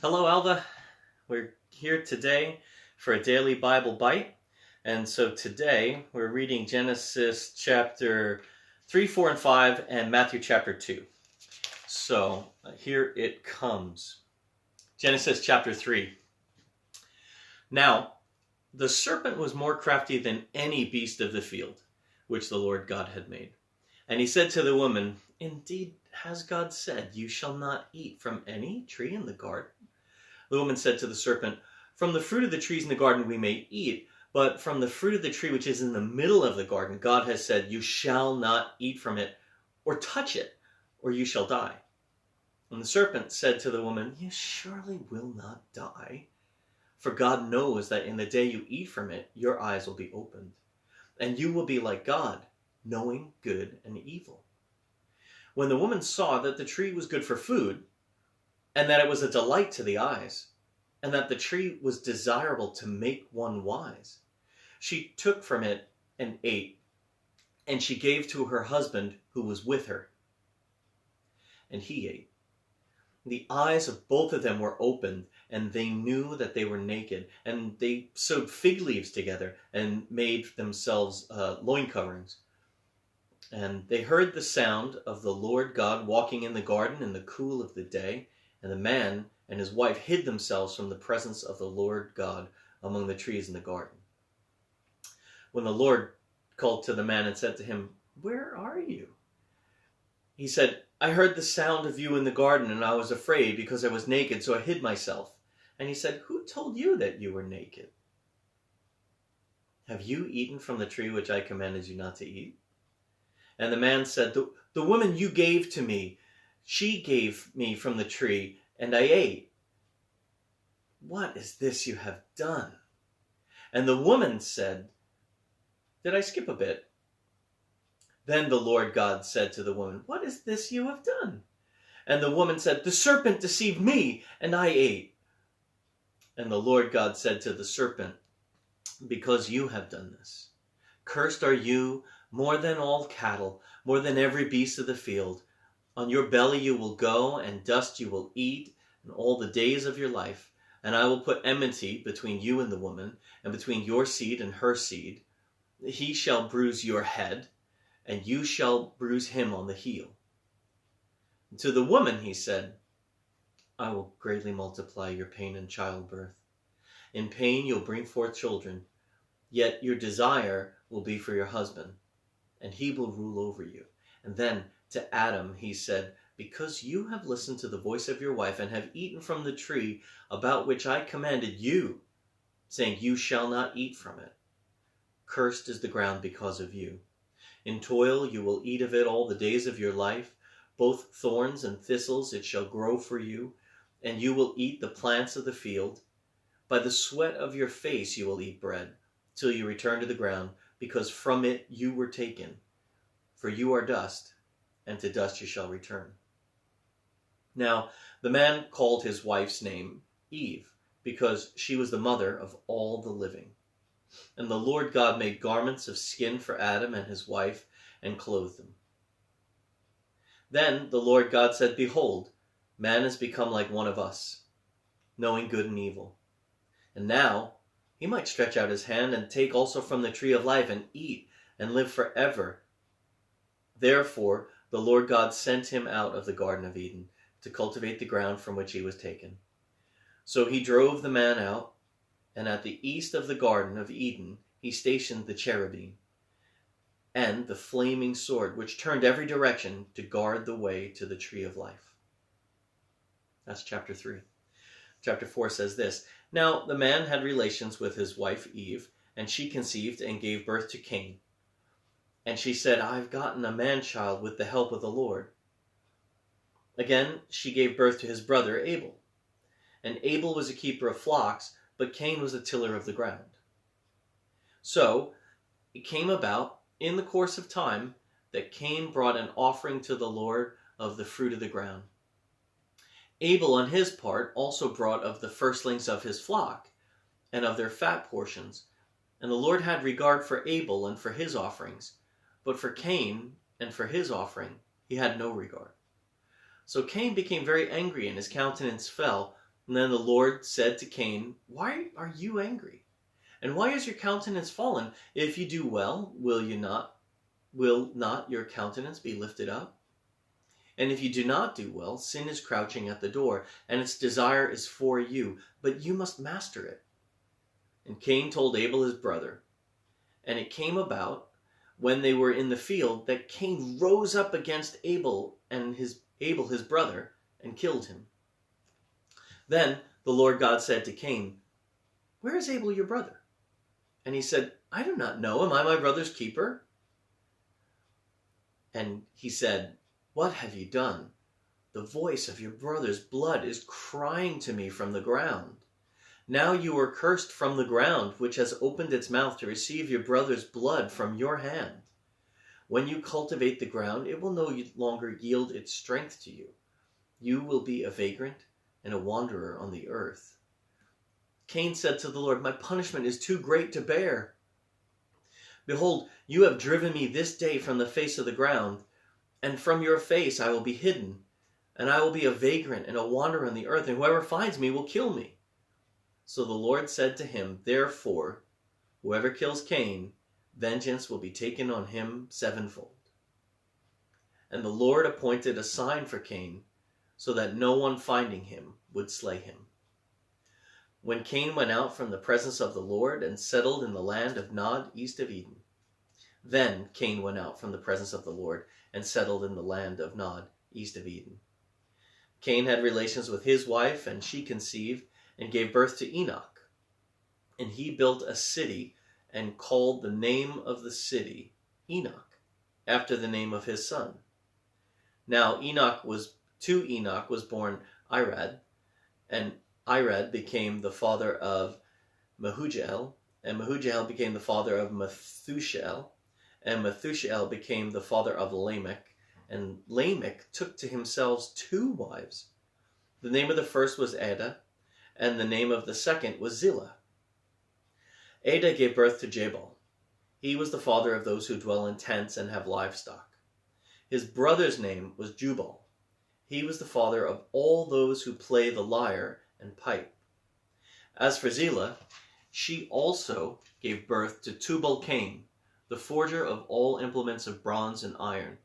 Hello, Alva. We're here today for a daily Bible bite. And so today we're reading Genesis chapter 3, 4, and 5, and Matthew chapter 2. So here it comes. Genesis chapter 3. Now, the serpent was more crafty than any beast of the field, which the Lord God had made. And he said to the woman, "Indeed, has God said, you shall not eat from any tree in the garden?" The woman said to the serpent, "From the fruit of the trees in the garden we may eat, but from the fruit of the tree which is in the middle of the garden, God has said, you shall not eat from it or touch it, or you shall die." And the serpent said to the woman, "You surely will not die, for God knows that in the day you eat from it, your eyes will be opened, and you will be like God, knowing good and evil." When the woman saw that the tree was good for food, and that it was a delight to the eyes, and that the tree was desirable to make one wise, she took from it and ate, and she gave to her husband who was with her, and he ate. The eyes of both of them were opened, and they knew that they were naked, and they sewed fig leaves together and made themselves loin coverings. And they heard the sound of the Lord God walking in the garden in the cool of the day, and the man and his wife hid themselves from the presence of the Lord God among the trees in the garden. When the Lord called to the man and said to him, "Where are you?" He said, "I heard the sound of you in the garden, and I was afraid because I was naked, so I hid myself." And he said, "Who told you that you were naked? Have you eaten from the tree which I commanded you not to eat?" And the man said, The woman you gave to me, she gave me from the tree, and I ate." "What is this you have done?" And the woman said, "Did I skip a bit?" Then the Lord God said to the woman, "What is this you have done?" And the woman said, "The serpent deceived me, and I ate." And the Lord God said to the serpent, "Because you have done this, cursed are you more than all cattle, more than every beast of the field. On your belly you will go, and dust you will eat, and all the days of your life. And I will put enmity between you and the woman, and between your seed and her seed. He shall bruise your head, and you shall bruise him on the heel." And to the woman he said, "I will greatly multiply your pain in childbirth. In pain you'll bring forth children, yet your desire will be for your husband, and he will rule over you." And then to Adam he said, "Because you have listened to the voice of your wife, and have eaten from the tree about which I commanded you, saying, you shall not eat from it, cursed is the ground because of you. In toil you will eat of it all the days of your life. Both thorns and thistles it shall grow for you, and you will eat the plants of the field. By the sweat of your face you will eat bread, till you return to the ground, because from it you were taken. For you are dust, and to dust you shall return." Now the man called his wife's name Eve, because she was the mother of all the living. And the Lord God made garments of skin for Adam and his wife, and clothed them. Then the Lord God said, "Behold, man has become like one of us, knowing good and evil. And now he might stretch out his hand and take also from the tree of life and eat and live forever." Therefore the Lord God sent him out of the Garden of Eden to cultivate the ground from which he was taken. So he drove the man out, and at the east of the Garden of Eden he stationed the cherubim and the flaming sword, which turned every direction to guard the way to the tree of life. That's chapter 3. Chapter 4 says this: "Now the man had relations with his wife Eve, and she conceived and gave birth to Cain. And she said, I've gotten a man-child with the help of the Lord. Again she gave birth to his brother Abel. And Abel was a keeper of flocks, but Cain was a tiller of the ground. So it came about in the course of time that Cain brought an offering to the Lord of the fruit of the ground. Abel on his part also brought of the firstlings of his flock, and of their fat portions. And the Lord had regard for Abel and for his offerings, but for Cain and for his offering he had no regard. So Cain became very angry, and his countenance fell, And then the Lord said to Cain, "Why are you angry? And why is your countenance fallen? If you do well, will not your countenance be lifted up? And if you do not do well, sin is crouching at the door, and its desire is for you, but you must master it." And Cain told Abel his brother. And it came about, when they were in the field, that Cain rose up against Abel his brother, and killed him. Then the Lord God said to Cain, "Where is Abel your brother?" And he said, "I do not know. Am I my brother's keeper?" And he said, "What have you done? The voice of your brother's blood is crying to me from the ground. Now you are cursed from the ground, which has opened its mouth to receive your brother's blood from your hand. When you cultivate the ground, it will no longer yield its strength to you. You will be a vagrant and a wanderer on the earth." Cain said to the Lord, "My punishment is too great to bear. Behold, you have driven me this day from the face of the ground, and from your face I will be hidden, and I will be a vagrant and a wanderer on the earth, and whoever finds me will kill me." So the Lord said to him, "Therefore, whoever kills Cain, vengeance will be taken on him sevenfold." And the Lord appointed a sign for Cain, so that no one finding him would slay him. When Cain went out from the presence of the Lord and settled in the land of Nod, east of Eden. Then Cain went out from the presence of the Lord and settled in the land of Nod, east of Eden. Cain had relations with his wife, and she conceived and gave birth to Enoch. And he built a city and called the name of the city Enoch, after the name of his son. Now to Enoch was born Irad, and Irad became the father of Mehujael, and Mehujael became the father of Methushael, and Methushael became the father of Lamech, and Lamech took to himself 2 wives. The name of the first was Adah, and the name of the second was Zillah. Adah gave birth to Jabal. He was the father of those who dwell in tents and have livestock. His brother's name was Jubal. He was the father of all those who play the lyre and pipe. As for Zillah, she also gave birth to Tubal-Cain, the forger of all implements of bronze and iron.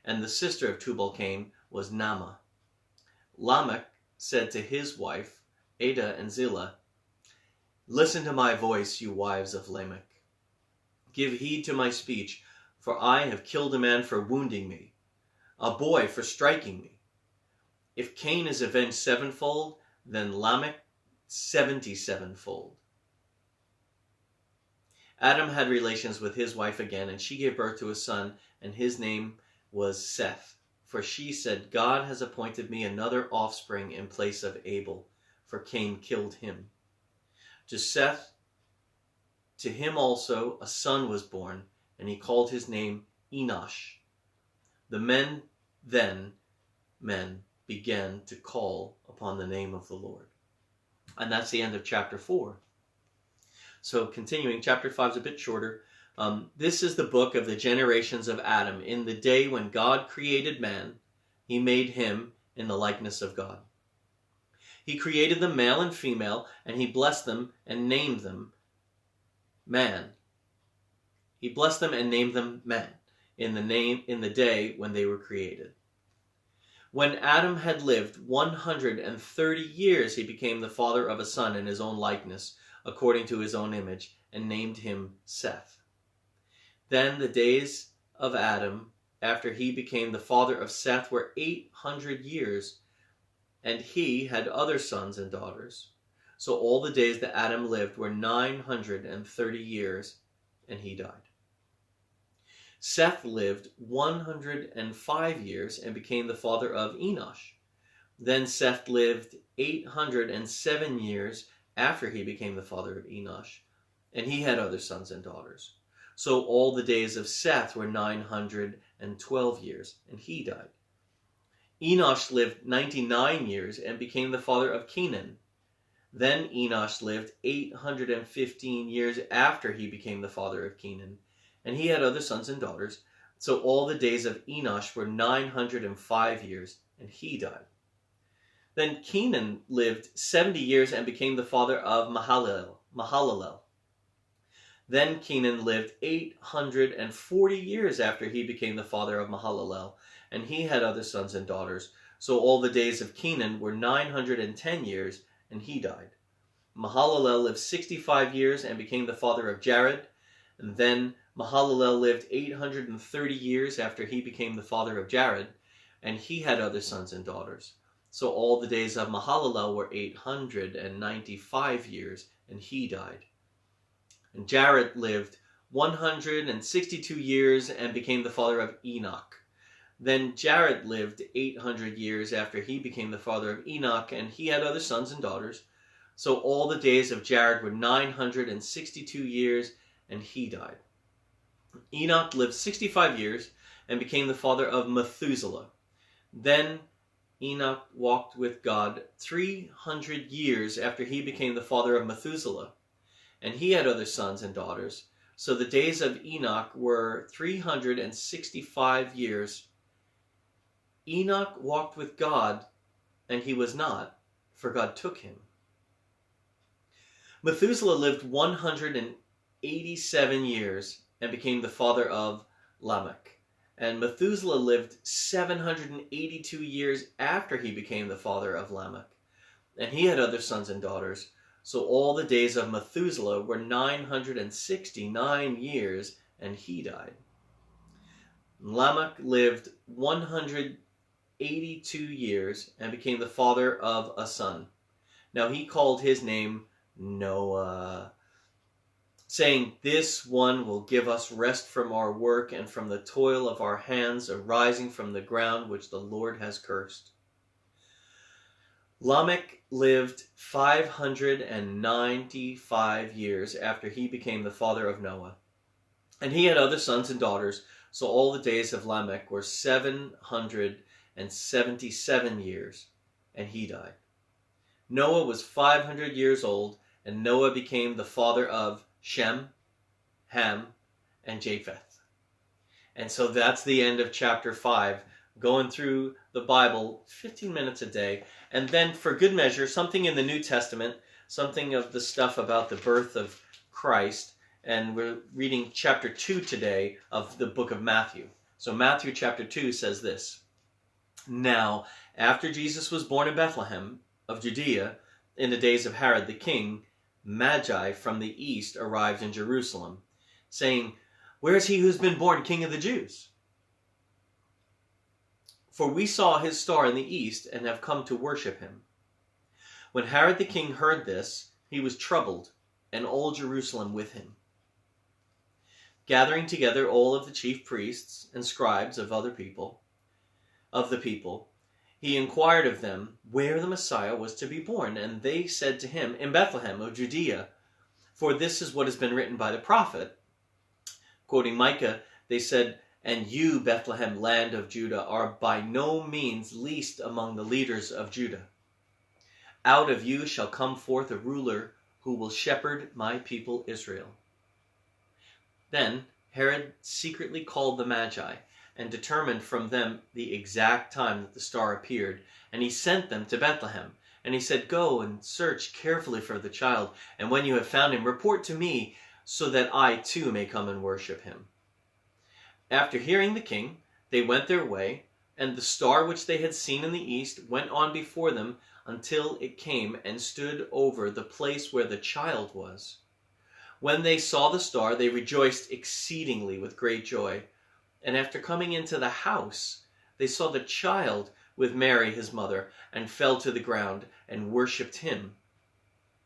And the sister of Tubal-Cain was Naamah. Lamech said to his wife, Adah and Zillah, "Listen to my voice, you wives of Lamech. Give heed to my speech, for I have killed a man for wounding me, a boy for striking me. If Cain is avenged sevenfold, then Lamech 77-fold." Adam had relations with his wife again, and she gave birth to a son, and his name was Seth. For she said, "God has appointed me another offspring in place of Abel, for Cain killed him." To Seth, to him also a son was born, and he called his name Enosh. The men began to call upon the name of the Lord. And that's the end of chapter 4. So continuing, chapter 5 is a bit shorter. This is the book of the generations of Adam. In the day when God created man, he made him in the likeness of God. He created them male and female, and he blessed them and named them man. He blessed them and named them man in the day when they were created. When Adam had lived 130 years, he became the father of a son in his own likeness, according to his own image, and named him Seth. Then the days of Adam, after he became the father of Seth, were 800 years, and he had other sons and daughters. So all the days that Adam lived were 930 years, and he died. Seth lived 105 years and became the father of Enosh. Then Seth lived 807 years after he became the father of Enosh, and he had other sons and daughters. So all the days of Seth were 912 years, and he died. Enosh lived 99 years and became the father of Kenan. Then Enosh lived 815 years after he became the father of Kenan, and he had other sons and daughters. So all the days of Enosh were 905 years, and he died. Then Kenan lived 70 years and became the father of Mahalalel. Then Kenan lived 840 years after he became the father of Mahalalel, and he had other sons and daughters. So all the days of Kenan were 910 years, and he died. Mahalalel lived 65 years and became the father of Jared. And then Mahalalel lived 830 years after he became the father of Jared, and he had other sons and daughters. So all the days of Mahalalel were 895 years, and he died. And Jared lived 162 years and became the father of Enoch. Then Jared lived 800 years after he became the father of Enoch, and he had other sons and daughters. So all the days of Jared were 962 years, and he died. Enoch lived 65 years and became the father of Methuselah. Then Enoch walked with God 300 years after he became the father of Methuselah, and he had other sons and daughters. So the days of Enoch were 365 years. Enoch walked with God, and he was not, for God took him. Methuselah lived 187 years and became the father of Lamech. And Methuselah lived 782 years after he became the father of Lamech. And he had other sons and daughters. So all the days of Methuselah were 969 years, and he died. Lamech lived 182 years and became the father of a son. Now he called his name Noah, saying, "This one will give us rest from our work and from the toil of our hands arising from the ground which the Lord has cursed." Lamech lived 595 years after he became the father of Noah, and he had other sons and daughters. So all the days of Lamech were 777 years, and he died. Noah was 500 years old, and Noah became the father of Shem, Ham, and Japheth. And so that's the end of chapter 5, going through the Bible 15 minutes a day. And then for good measure, something in the New Testament, something of the stuff about the birth of Christ. And we're reading chapter 2 today of the book of Matthew. So Matthew chapter 2 says this: "Now, after Jesus was born in Bethlehem of Judea, in the days of Herod the king, Magi from the east arrived in Jerusalem, saying, 'Where is he who's been born King of the Jews? For we saw his star in the east and have come to worship him.' When Herod the king heard this, he was troubled, and all Jerusalem with him. Gathering together all of the chief priests and scribes of the people, he inquired of them where the Messiah was to be born. And they said to him, 'In Bethlehem of Judea, for this is what has been written by the prophet.' Quoting Micah, they said, 'And you, Bethlehem, land of Judah, are by no means least among the leaders of Judah. Out of you shall come forth a ruler who will shepherd my people Israel.' Then Herod secretly called the Magi, and determined from them the exact time that the star appeared. And he sent them to Bethlehem. And he said, 'Go and search carefully for the child, and when you have found him, report to me, so that I too may come and worship him.' After hearing the king, they went their way, and the star which they had seen in the east went on before them until it came and stood over the place where the child was. When they saw the star, they rejoiced exceedingly with great joy. And after coming into the house, they saw the child with Mary his mother, and fell to the ground and worshipped him.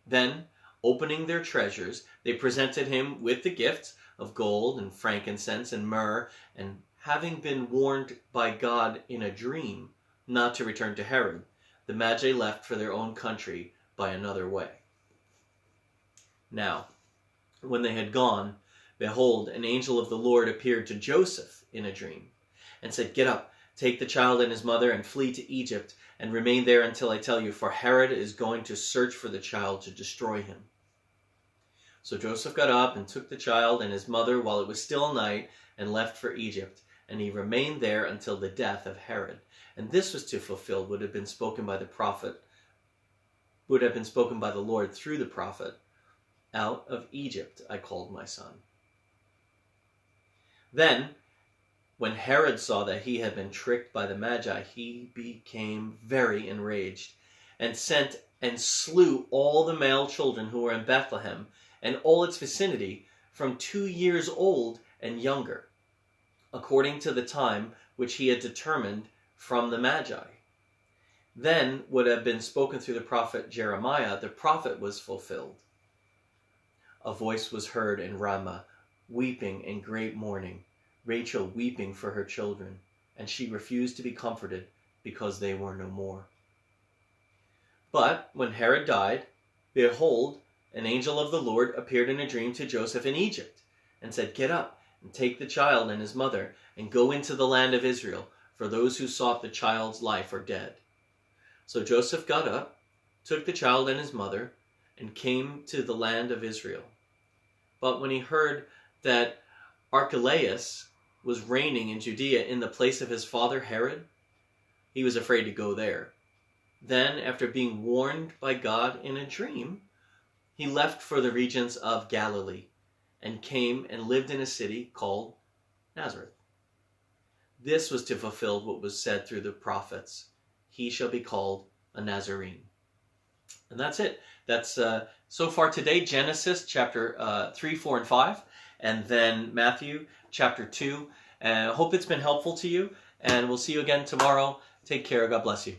Then, opening their treasures, they presented him with the gifts of gold and frankincense and myrrh. And having been warned by God in a dream not to return to Herod, the Magi left for their own country by another way. Now, when they had gone, behold, an angel of the Lord appeared to Joseph in a dream, and said, 'Get up, take the child and his mother, and flee to Egypt, and remain there until I tell you, for Herod is going to search for the child to destroy him.' So Joseph got up and took the child and his mother while it was still night, and left for Egypt, and he remained there until the death of Herod. And this was to fulfill what had been spoken by the prophet, would have been spoken by the Lord through the prophet. Out of Egypt I called my son. Then, when Herod saw that he had been tricked by the Magi, he became very enraged, and sent and slew all the male children who were in Bethlehem and all its vicinity, from 2 years old and younger, according to the time which he had determined from the Magi. Then what had been spoken through the prophet Jeremiah, the prophet, was fulfilled. A voice was heard in Ramah, weeping in great mourning, Rachel weeping for her children, and she refused to be comforted because they were no more. But when Herod died, behold, an angel of the Lord appeared in a dream to Joseph in Egypt, and said, "Get up and take the child and his mother, and go into the land of Israel, for those who sought the child's life are dead." So Joseph got up, took the child and his mother, and came to the land of Israel. But when he heard that Archelaus was reigning in Judea in the place of his father Herod, he was afraid to go there. Then, after being warned by God in a dream, he left for the regions of Galilee, and came and lived in a city called Nazareth. This was to fulfill what was said through the prophets: "He shall be called a Nazarene." And that's it. That's so far today, Genesis chapter 3, 4, and 5, and then Matthew chapter 2. I hope it's been helpful to you, and we'll see you again tomorrow. Take care. God bless you.